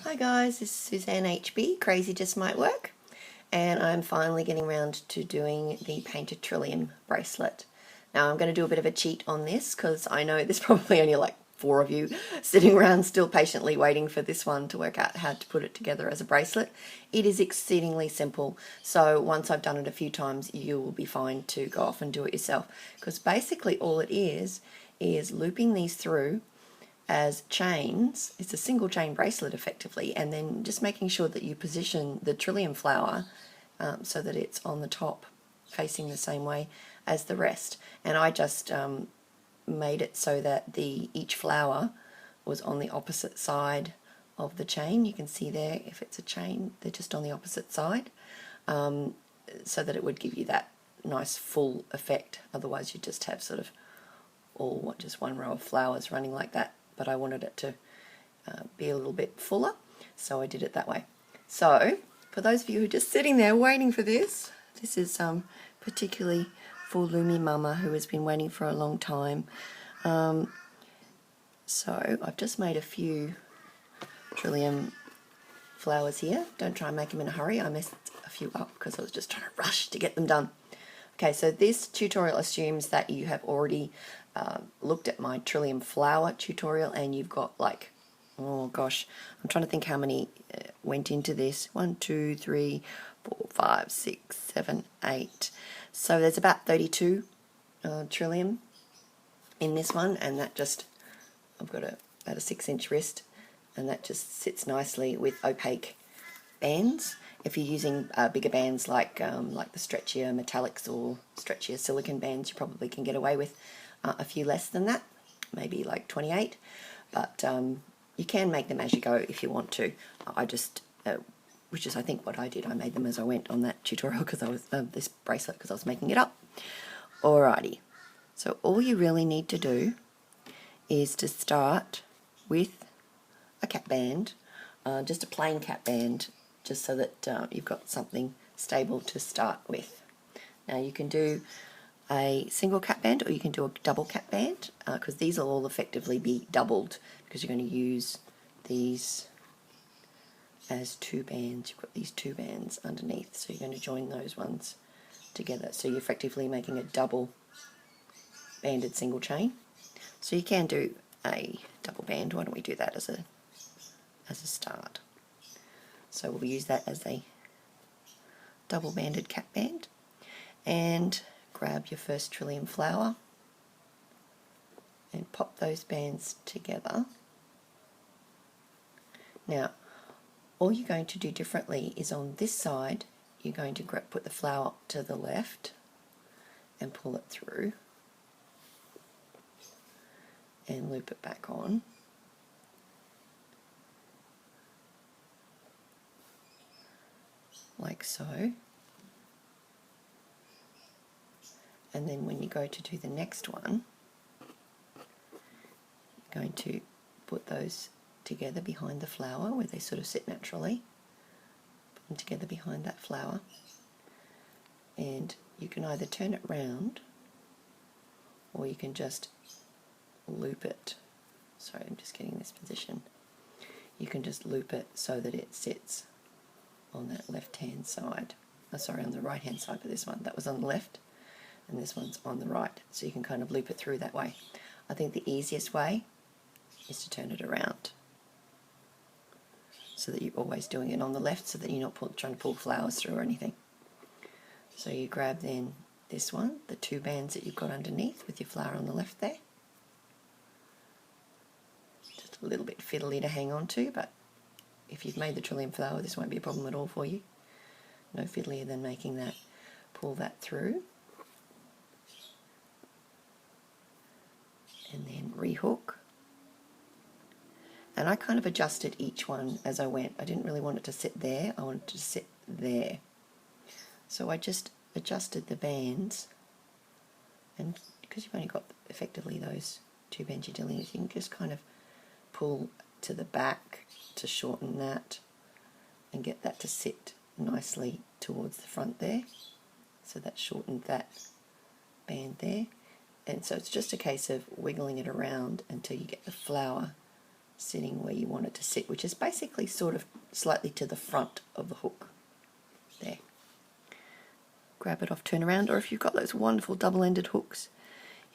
Hi guys, this is Suzanne HB, Crazy Just Might Work, and I'm finally getting around to doing the painted Trillium bracelet. Now I'm going to do a bit of a cheat on this because I know there's probably only like 4 of you sitting around still patiently waiting for this one to work out how to put it together as a bracelet. It is exceedingly simple, so once I've done it a few times you will be fine to go off and do it yourself, because basically all it is looping these through as chains. It's a single chain bracelet effectively, and then just making sure that you position the Trillium flower so that it's on the top facing the same way as the rest. And I just made it so that each flower was on the opposite side of the chain. You can see there, if it's a chain, they're just on the opposite side, so that it would give you that nice full effect. Otherwise you just have sort of just one row of flowers running like that. But I wanted it to be a little bit fuller, so I did it that way. So for those of you who are just sitting there waiting for this, this is particularly for Lumi Mama, who has been waiting for a long time. So I've just made a few Trillium flowers here. Don't try and make them in a hurry. I messed a few up because I was just trying to rush to get them done. Okay, so this tutorial assumes that you have already looked at my Trillium flower tutorial, and you've got like, oh gosh, I'm trying to think how many went into this. 1, 2, 3, 4, 5, 6, 7, 8. So there's about 32 Trillium in this one, and that just, I've got about a 6-inch wrist, and that just sits nicely with opaque bands. If you're using bigger bands like the stretchier metallics or stretchier silicon bands, you probably can get away with a few less than that, maybe like 28, but you can make them as you go if you want to. I just, which is I think what I did, I made them as I went on that tutorial because I was, this bracelet, because I was making it up. Alrighty, so all you really need to do is to start with a cap band, just a plain cap band, just so that you've got something stable to start with. Now you can do a single cap band or you can do a double cap band, because these will all effectively be doubled because you're going to use these as 2 bands. You've got these 2 bands underneath, so you're going to join those ones together. So you're effectively making a double banded single chain. So you can do a double band. Why don't we do that as a start? So we'll use that as a double banded cap band, and grab your first Trillium flower and pop those bands together. Now all you're going to do differently is on this side you're going to put the flower to the left and pull it through and loop it back on. Like so. And then when you go to do the next one, you're going to put those together behind the flower where they sort of sit naturally. Put them together behind that flower. And you can either turn it round or you can just loop it. Sorry, I'm just getting this position. You can just loop it so that it sits on that left-hand side. Oh, sorry, on the right-hand side for this one. That was on the left, and this one's on the right. So you can kind of loop it through that way. I think the easiest way is to turn it around so that you're always doing it on the left, so that you're not trying to pull flowers through or anything. So you grab then this one, the 2 bands that you've got underneath with your flower on the left there. Just a little bit fiddly to hang on to, but if you've made the Trillium flower, this won't be a problem at all for you. No fiddlier than making that. Pull that through and then rehook. And I kind of adjusted each one as I went. I didn't really want it to sit there, I wanted it to sit there. So I just adjusted the bands, and because you've only got effectively those 2 bands you're dealing with, you can just kind of pull to the back to shorten that and get that to sit nicely towards the front there. So that shortened that band there. And so it's just a case of wiggling it around until you get the flower sitting where you want it to sit, which is basically sort of slightly to the front of the hook. There. Grab it off, turn around, or if you've got those wonderful double-ended hooks,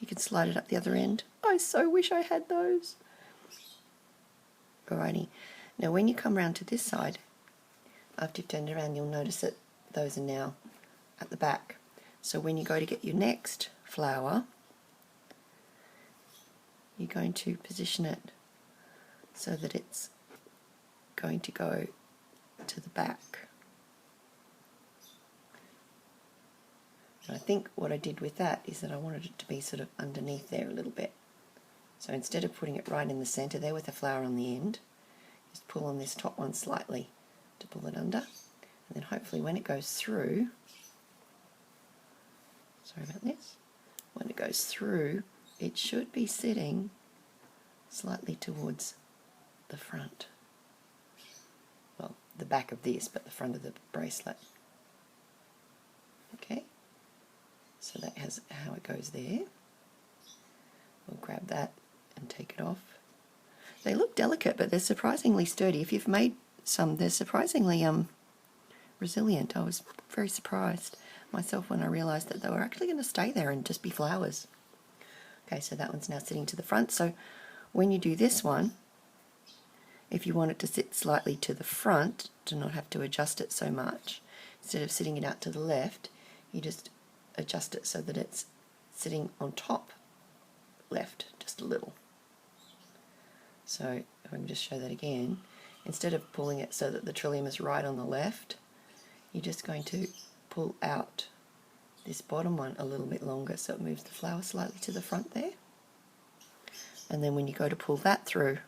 you can slide it up the other end. I so wish I had those. Alrighty. Now when you come round to this side, after you've turned it around, you'll notice that those are now at the back. So when you go to get your next flower, you're going to position it so that it's going to go to the back. And I think what I did with that is that I wanted it to be sort of underneath there a little bit. So instead of putting it right in the centre there with a flower on the end, just pull on this top one slightly to pull it under, and then hopefully when it goes through, sorry about this, when it goes through, it should be sitting slightly towards the front. Well, the back of this, but the front of the bracelet. Okay, so that has how it goes there. We'll grab that and take it off. They look delicate, but they're surprisingly sturdy. If you've made some, they're surprisingly resilient. I was very surprised myself when I realised that they were actually going to stay there and just be flowers. Okay, so that one's now sitting to the front. So when you do this one, if you want it to sit slightly to the front, to not have to adjust it so much, instead of sitting it out to the left, you just adjust it so that it's sitting on top left, just a little. So if I can just show that again, instead of pulling it so that the trillium is right on the left, you're just going to pull out this bottom one a little bit longer so it moves the flower slightly to the front there. And then when you go to pull that through,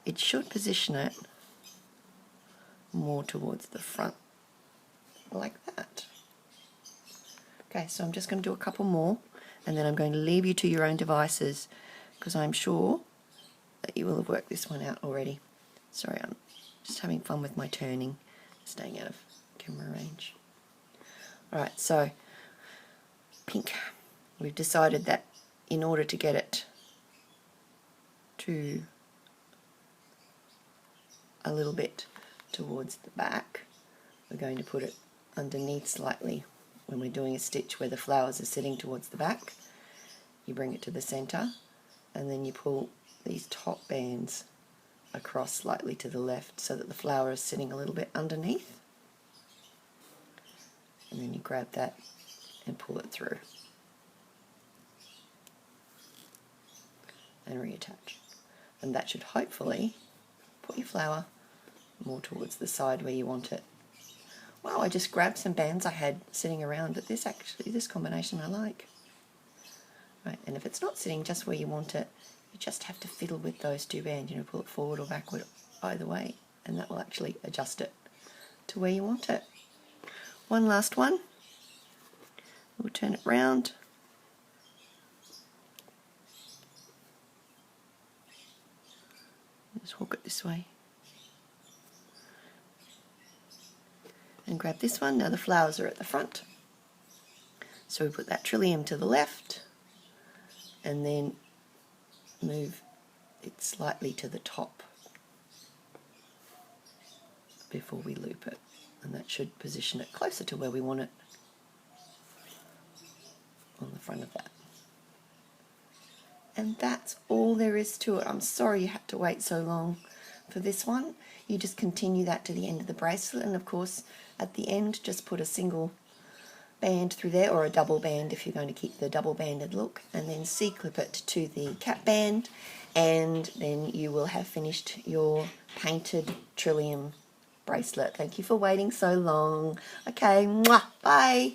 it should position it more towards the front, like that. Okay, so I'm just going to do a couple more, and then I'm going to leave you to your own devices, because I'm sure that you will have worked this one out already. Sorry, I'm just having fun with my turning, staying out of camera range. Alright, so pink. We've decided that in order to get it to a little bit towards the back, we're going to put it underneath slightly when we're doing a stitch where the flowers are sitting towards the back. You bring it to the centre, and then you pull these top bands across slightly to the left so that the flower is sitting a little bit underneath, and then you grab that and pull it through and reattach, and that should hopefully put your flower more towards the side where you want it. Wow, I just grabbed some bands I had sitting around, but this combination I like. Right, and if it's not sitting just where you want it, you just have to fiddle with those two bands, pull it forward or backward, either way, and that will actually adjust it to where you want it. One last one. We'll turn it round. Just hook it this way. And grab this one. Now the flowers are at the front. So we put that trillium to the left, and then move it slightly to the top before we loop it, and that should position it closer to where we want it on the front of that. And that's all there is to it. I'm sorry you had to wait so long for this one. You just continue that to the end of the bracelet, and of course at the end just put a single band through there, or a double band if you're going to keep the double banded look, and then C-clip it to the cap band, and then you will have finished your painted Trillium bracelet. Thank you for waiting so long. Okay, mwah, bye.